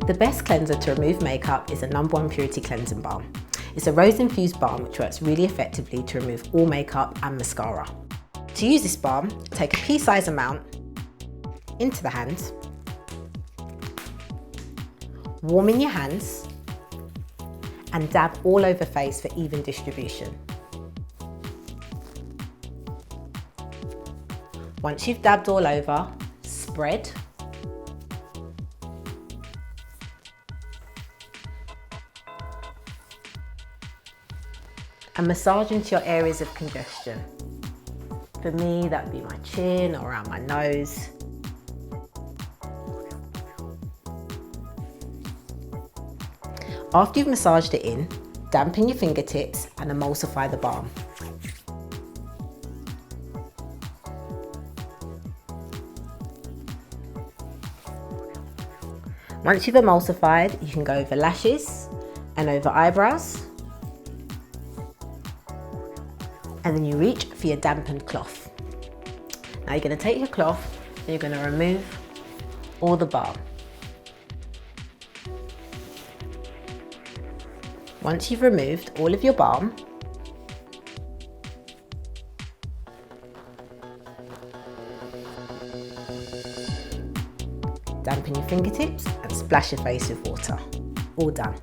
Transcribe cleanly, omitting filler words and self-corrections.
The best cleanser to remove makeup is a No.1 Purity Cleansing Balm. It's a rose-infused balm which works really effectively to remove all makeup and mascara. To use this balm, take a pea-sized amount into the hands, warm in your hands, and dab all over face for even distribution. Once you've dabbed all over, spread. And massage into your areas of congestion. For me, that would be my chin or around my nose. After you've massaged it in, dampen your fingertips and emulsify the balm. Once you've emulsified, you can go over lashes and over eyebrows. And then you reach for your dampened cloth. Now you're going to take your cloth and you're going to remove all the balm. Once you've removed all of your balm, dampen your fingertips and splash your face with water. All done.